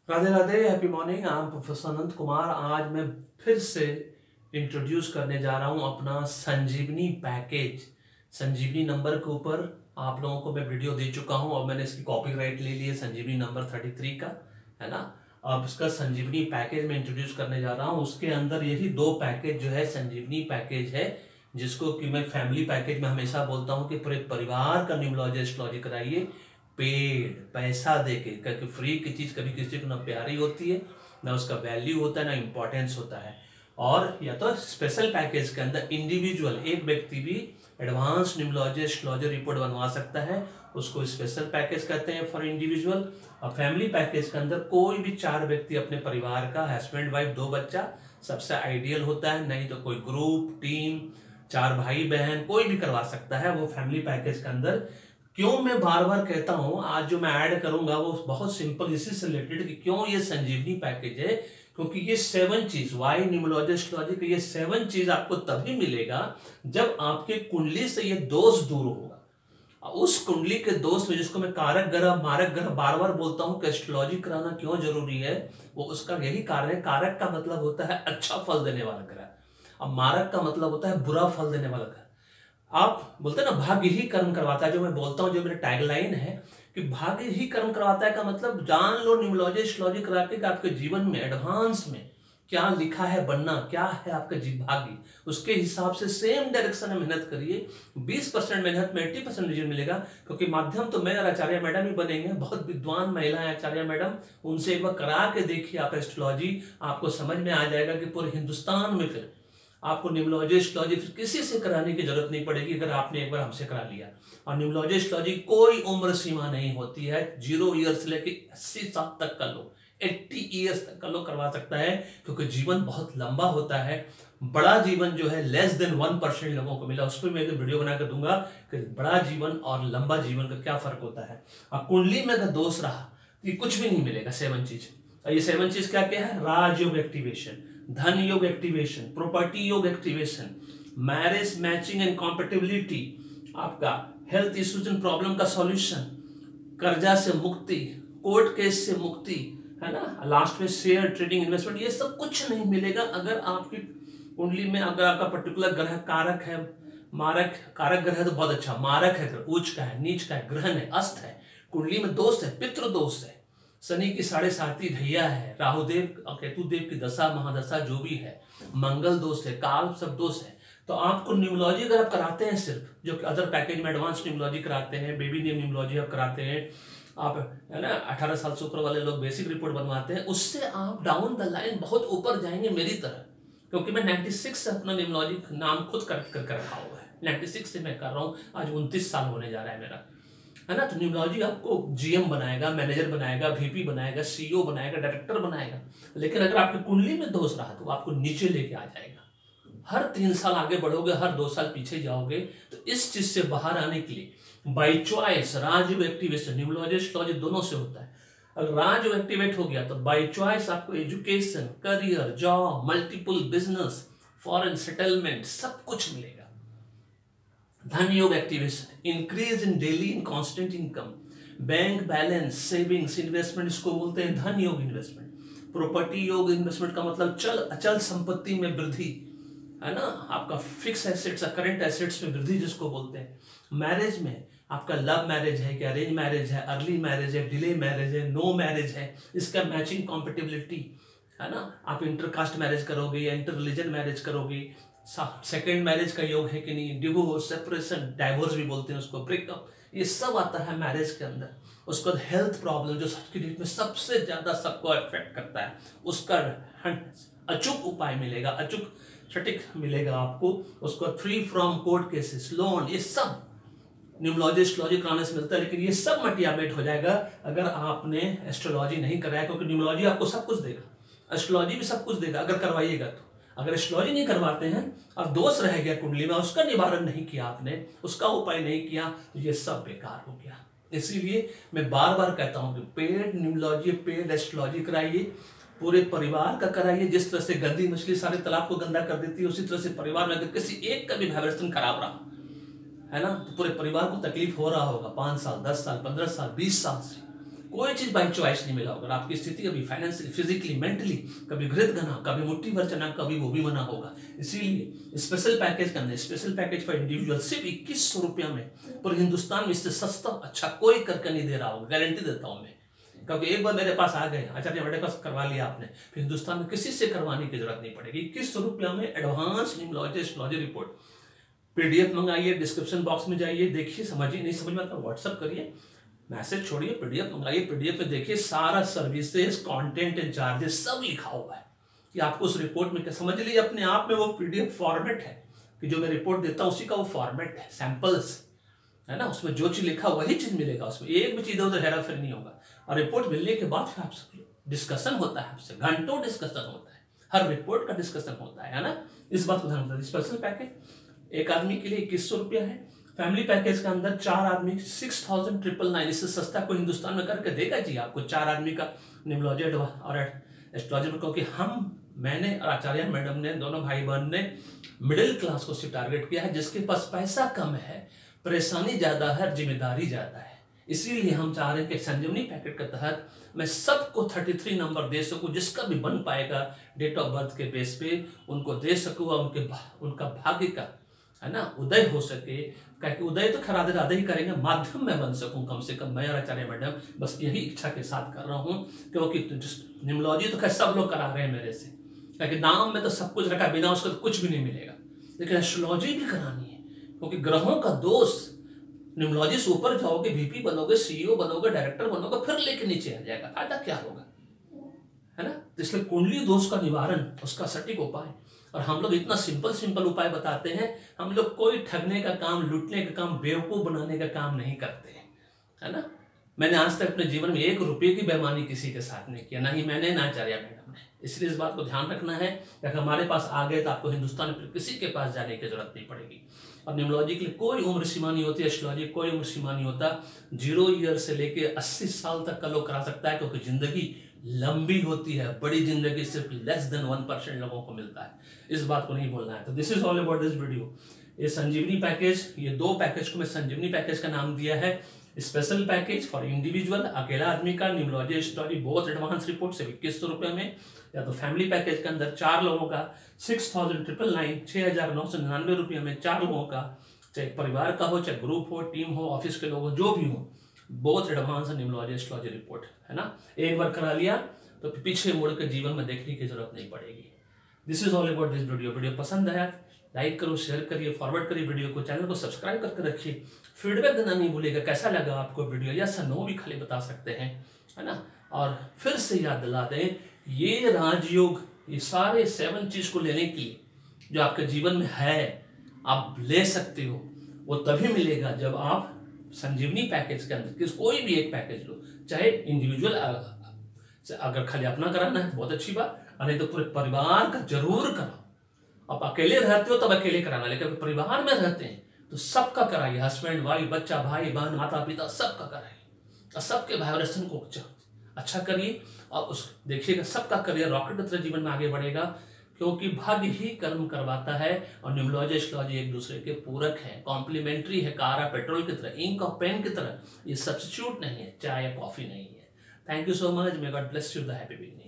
Radhe Radhe, happy morning. I am professor Anant Kumar. आज मैं फिर से इंट्रोड्यूस करने जा रहा हूं अपना संजीवनी पैकेज। संजीवनी नंबर के ऊपर आप लोगों को मैं वीडियो दे चुका हूं और मैंने इसकी कॉपीराइट ले ली है, संजीवनी नंबर 33 का, है ना। अब इसका संजीवनी पैकेज में इंट्रोड्यूस करने जा रहा हूं। उसके अंदर यही दो पैकेज जो है संजीवनी पैकेज है, जिसको कि मैं फैमिली पैकेज में हमेशा बोलता हूं कि पूरे परिवार का न्यूमरोलॉजी एस्ट्रोलॉजी कराइए पेड पैसा देके, क्योंकि फ्री की चीज कभी किसी को ना प्यारी होती है, ना उसका वैल्यू होता है, ना इंपॉर्टेंस होता है। और या तो स्पेशल पैकेज के अंदर इंडिविजुअल एक व्यक्ति भी एडवांस न्यूमरोलॉजी एस्ट्रोलॉजी रिपोर्ट बनवा सकता है, उसको स्पेशल पैकेज कहते हैं फॉर इंडिविजुअल। और फैमिली पैकेज के अंदर कोई भी 4 व्यक्ति अपने परिवार का, हस्बैंड वाइफ 2 बच्चा, सबसे आइडियल होता है। नहीं तो कोई ग्रुप टीम 4 भाई बहन कोई भी करवा सकता है, वो फैमिली पैकेज के अंदर। क्यों मैं बार बार कहता हूं, आज जो मैं ऐड करूंगा वो बहुत सिंपल इसी से रिलेटेड कि क्यों ये संजीवनी पैकेज है, क्योंकि ये 7 चीज, वाई न्यूमरोलॉजी एस्ट्रोलॉजी का ये 7 चीज आपको तभी मिलेगा जब आपके कुंडली से ये दोष दूर होगा। उस कुंडली के दोष में, जिसको मैं कारक ग्रह मारक ग्रह बार बार बोलता हूं कि एस्ट्रोलॉजी कराना क्यों जरूरी है, वो उसका यही कारण है। कारक का मतलब होता है अच्छा फल देने वाला ग्रह, अब मारक का मतलब होता है बुरा फल देने वाला ग्रह। आप बोलते हैं ना भाग्य ही कर्म करवाता है, जो मैं बोलता हूं, जो मेरा टैगलाइन है कि भाग्य ही कर्म करवाता है का मतलब जान लो न्यूमरोलॉजी एस्ट्रोलॉजी करा के कि आपके जीवन में एडवांस में क्या लिखा है बनना, क्या है आपका भाग्य, उसके हिसाब से सेम डायरेक्शन में मेहनत करिए। 20% मेहनत में 80% रिजल्ट मिलेगा, क्योंकि माध्यम तो मैं और आचार्य मैडम ही बनेंगे। बहुत विद्वान महिलाएं आचार्य मैडम, उनसे एक बार करा के देखिए आप एस्ट्रोलॉजी, आपको समझ में आ जाएगा कि पूरे हिंदुस्तान में फिर आपको न्यूमरोलॉजी एस्ट्रोलॉजी फिर किसी से कराने की जरूरत नहीं पड़ेगी, अगर आपने एक बार हमसे करा लिया। और न्यूमरोलॉजी एस्ट्रोलॉजी कोई उम्र सीमा नहीं होती है, 0 ईयर से लेकर 80 साल तक का लोग, 80 ईयर्स तक का लोग करवा सकता है, क्योंकि जीवन बहुत लंबा होता है। बड़ा जीवन जो है लेस देन 1% लोगों को मिला, उस पर मैं एक वीडियो बना कर दूंगा कि बड़ा जीवन और लंबा जीवन का क्या फर्क होता है। और कुंडली में अगर दोष रहा ये कुछ भी नहीं मिलेगा। 7 चीज, और ये 7 चीज क्या क्या है? राजयोग एक्टिवेशन, धन योग एक्टिवेशन, प्रॉपर्टी योग activation, marriage matching and compatibility, आपका हेल्थ इश्यूज एंड प्रॉब्लम का सॉल्यूशन, कर्जा से मुक्ति, कोर्ट केस से मुक्ति, है ना, लास्ट में शेयर ट्रेडिंग इन्वेस्टमेंट। ये सब कुछ नहीं मिलेगा अगर आपकी कुंडली में, अगर आपका पर्टिकुलर ग्रह कारक है, मारक, कारक ग्रह है तो बहुत अच्छा, मारक है, उच्च का है, नीच का है, ग्रहण है, अस्त है, कुंडली में दोष है, पितृ दोष है, शनि की 7.5 ढैया है, राहुदेव और केतुदेव की दशा महादशा जो भी है, मंगल दोष है, काल सब दोष है। तो आपको न्यूमरोलॉजी अगर आप कराते हैं, सिर्फ जो अदर पैकेज में एडवांस न्यूमरोलॉजी कराते हैं, बेबी नेम न्यूमरोलॉजी आप कराते हैं, आप है ना 18 साल से ऊपर वाले लोग बेसिक रिपोर्ट बनवाते हैं, उससे आप डाउन द लाइन बहुत ऊपर जाएंगे मेरी तरह। क्योंकि मैं 96 से अपना न्यूमरोलॉजी नाम खुद कर रखा हुआ है, 96 से मैं कर रहा हूँ, आज 29 साल होने जा रहा है मेरा, है ना। तो न्यूमरोलॉजी आपको जीएम बनाएगा, मैनेजर बनाएगा, वीपी बनाएगा, सीईओ बनाएगा, डायरेक्टर बनाएगा। लेकिन अगर आपकी कुंडली में दोष रहा तो आपको नीचे लेके आ जाएगा। हर 3 साल आगे बढ़ोगे, हर 2 साल पीछे जाओगे। तो इस चीज से बाहर आने के लिए by choice Rajyog activation, numerology astrology दोनों से होता है। अगर राजयोग एक्टिवेट हो गया तो बाई चॉइस आपको education, career, job, multiple business, foreign settlement सब कुछ मिलेगा। धन योग activation, increase in daily in constant income, bank balance, savings, investment, इसको बोलते हैं धन योग इन्वेस्टमेंट। प्रॉपर्टी योग इन्वेस्टमेंट का मतलब चल अचल संपत्ति में वृद्धि, है ना, आपका फिक्स एसेट्स, करंट एसेट्स में वृद्धि जिसको बोलते हैं। मैरिज में आपका लव मैरिज है कि अरेंज मैरिज है, अर्ली मैरिज है, डिले मैरिज है, नो मैरिज है, इसका मैचिंग कॉम्पेटिबिलिटी, है ना। आप इंटरकास्ट मैरिज करोगे या इंटर रिलीजन मैरिज करोगे, सेकेंड मैरिज का योग है कि नहीं, डिवोर्स, सेपरेशन, डाइवोर्स भी बोलते हैं उसको, ब्रेकअप, ये सब आता है मैरिज के अंदर। उसके बाद हेल्थ प्रॉब्लम, जो आज की डेट में सबसे ज्यादा सबको अफेक्ट करता है, उसका अचूक उपाय मिलेगा, अचूक सटीक मिलेगा आपको। उसको free from court cases, loan, ये सब न्यूमरोलॉजी एस्ट्रोलॉजी कराने से मिलता है। लेकिन ये सब मटियामेट हो जाएगा अगर आपने एस्ट्रोलॉजी नहीं कराया, क्योंकि न्यूमरोलॉजी आपको सब कुछ देगा, एस्ट्रोलॉजी भी सब कुछ देगा अगर करवाइएगा तो। अगर एस्ट्रोलॉजी नहीं करवाते हैं और दोष रह गया कुंडली में, उसका निवारण नहीं किया आपने, उसका उपाय नहीं किया, तो ये सब बेकार हो गया। इसीलिए मैं बार बार कहता हूं कि पेड न्यूमरोलॉजी, पेड एस्ट्रोलॉजी कराइए, पूरे परिवार का कराइए। जिस तरह से गंदी मछली सारे तालाब को गंदा कर देती है, उसी तरह से परिवार में अगर किसी एक का भी वाइब्रेशन खराब रहा, है ना, तो पूरे परिवार को तकलीफ हो रहा होगा 5 साल, 10 साल, 15 साल, 20 साल से। कोई चीज बाई चॉइस नहीं मिला होगा। आपकी स्थिति कभी फाइनेंशियली, फिजिकली, मेंटली, कभी घृत घना, कभी मुट्ठी भर चना, कभी वो भी बना होगा। इसीलिए स्पेशल पैकेज के अंदर, स्पेशल पैकेज फॉर इंडिविजुअल सिर्फ 2100 रुपया में, पूरे हिंदुस्तान में इससे सस्ता अच्छा कोई करके नहीं दे रहा होगा, गारंटी देता हूं मैं। क्योंकि एक बार मेरे पास आ गए, आचार्य मेरे पास करवा लिया आपने, फिर हिंदुस्तान में किसी से करवाने की जरूरत नहीं पड़ेगी। 2100 रुपया में advance numerology astrology report PDF मंगाइए, डिस्क्रिप्शन बॉक्स में जाइए, देखिए, समझिए, नहीं समझ में आता व्हाट्सअप करिए, मैसेज छोड़िए, पीडीएफ मंगाइए। पीडीएफ में देखिए सारा सर्विसेज, कंटेंट एंड चार्जेस सब लिखा हुआ है कि आपको उस रिपोर्ट में क्या, समझ लीजिए अपने आप में वो पीडीएफ फॉर्मेट है कि जो मैं रिपोर्ट देता हूँ उसी का वो फॉर्मेट है, सैंपल्स है ना, उसमें जो चीज लिखा वही चीज मिलेगा, उसमें एक भी चीज उधर हेरा फेर नहीं होगा। और रिपोर्ट मिलने के बाद फिर आपसे डिस्कशन होता है, आपसे घंटों डिस्कशन होता है, हर रिपोर्ट का डिस्कशन होता है ना। इस बात को ध्यान रखना। स्पेशल पैकेज एक आदमी के लिए 2100 रुपया है। फैमिली पैकेज के अंदर 4 आदमी 6999, इससे सस्ता कोई हिंदुस्तान में करके देगा जी आपको 4 आदमी का न्यूमरोलॉजी और एस्ट्रोलॉजी। क्योंकि मैंने और आचार्य मैडम ने, दोनों भाई बहन ने मिडिल क्लास को सिर्फ टारगेट किया है, जिसके पास पैसा कम है, परेशानी ज्यादा है, जिम्मेदारी ज्यादा है। इसीलिए हम चाह रहे हैं कि संजीवनी पैकेट के तहत मैं सबको 33 नंबर दे सकूं, जिसका भी बन पाएगा डेट ऑफ बर्थ के बेस पे उनको दे सकूं, और उनका भाग्य का है ना उदय हो सके। क्योंकि उदय तो खराधे राधे ही करेंगे, माध्यम में बन सकूं कम से कम मैं और आचार्य मैडम, बस यही इच्छा के साथ कर रहा हूं। क्योंकि न्यूमरोलॉजी तो खैर सब लोग करा रहे हैं मेरे से, क्योंकि नाम में तो सब कुछ रखा, बिना उसका तो कुछ भी नहीं मिलेगा, लेकिन एस्ट्रोलॉजी भी करानी है। क्योंकि ग्रहों का दोष, न्यूमरोलॉजी से ऊपर जाओगे, वीपी बनोगे, सीईओ बनोगे, डायरेक्टर बनोगे, फिर लेके नीचे आ जाएगा, फायदा क्या होगा, है ना। तो इसलिए कुंडली दोष का निवारण, उसका सटीक उपाय, और हम लोग इतना सिंपल उपाय बताते हैं। हम लोग कोई ठगने का काम, लूटने का काम, बेवकूफ बनाने का काम नहीं करते हैं, है ना। मैंने आज तक अपने जीवन में 1 रुपये की बेईमानी किसी के साथ नहीं किया, ना ही मैंने, ना आचार्य मैडम ने। इसलिए इस बात को ध्यान रखना है कि अगर हमारे पास आ गए तो आपको हिंदुस्तान में किसी के पास जाने की जरूरत नहीं पड़ेगी। और न्यूमरोलॉजी के लिए कोई उम्र सीमा नहीं होती, एस्ट्रोलॉजी कोई उम्र सीमा नहीं होता। 0 ईयर से लेके 80 साल तक का लोग करा सकता है, क्योंकि जिंदगी लंबी होती है, बड़ी जिंदगी सिर्फ लेस देन 1% लोगों को मिलता है। इस बात को नहीं बोलना है। तो this is all about this video. ये संजीवनी पैकेज, ये 2 पैकेज को मैं संजीवनी पैकेज का नाम दिया है। स्पेशल पैकेज फॉर इंडिविजुअल, अकेला आदमी का न्यूमरोलॉजी एस्ट्रोलॉजी बहुत एडवांस रिपोर्ट से 2100 रुपये में, या तो फैमिली पैकेज के अंदर 4 लोगों का 6999, 6999 रुपये में 4 लोगों का, चाहे परिवार का हो, चाहे ग्रुप हो, टीम हो, ऑफिस के लोग हो, जो भी हो, बहुत एडवांस न्यूमरोलॉजी एस्ट्रोलॉजी रिपोर्ट है ना। एक बार करा लिया तो पीछे मुड़ के जीवन में देखने की जरूरत नहीं पड़ेगी। This is all about this video. Video पसंद आया लाइक करो, शेयर करिए, फॉरवर्ड करिए वीडियो को, चैनल को सब्सक्राइब करके रखिए। फीडबैक देना नहीं भूलिएगा, कैसा लगा आपको वीडियो, या नो भी खाली बता सकते हैं, है ना। और फिर से याद दिला दें, ये राजयोग, ये सारे 7 चीज को लेने की जो आपके जीवन में है, आप ले सकते हो, वो तभी मिलेगा जब आप संजीवनी पैकेज के अंदर कोई भी एक पैकेज लो, चाहे इंडिविजुअल, अगर खाली अपना कराना है तो बहुत अच्छी बात, नहीं तो पूरे परिवार का जरूर कराओ। आप अकेले रहते हो तब अकेले कराना, लेकिन परिवार में रहते हैं तो सबका कराइए, हस्बैंड वाइफ, बच्चा, भाई बहन, माता पिता, सबका कराइए, और सबके वाइब्रेशन को अच्छा करिए, और उस देखिएगा सबका करियर रॉकेट की तरह जीवन में आगे बढ़ेगा। क्योंकि भाग्य ही कर्म करवाता है, और न्यूमरोलॉजी एस्ट्रोलॉजी एक दूसरे के पूरक है, कॉम्प्लीमेंट्री है, कारा पेट्रोल की तरह, इंक और पेन की तरह, ये सब्स्टिट्यूट नहीं है, चाय या कॉफी नहीं है। Thank you so much, may God bless you, the happy beginning.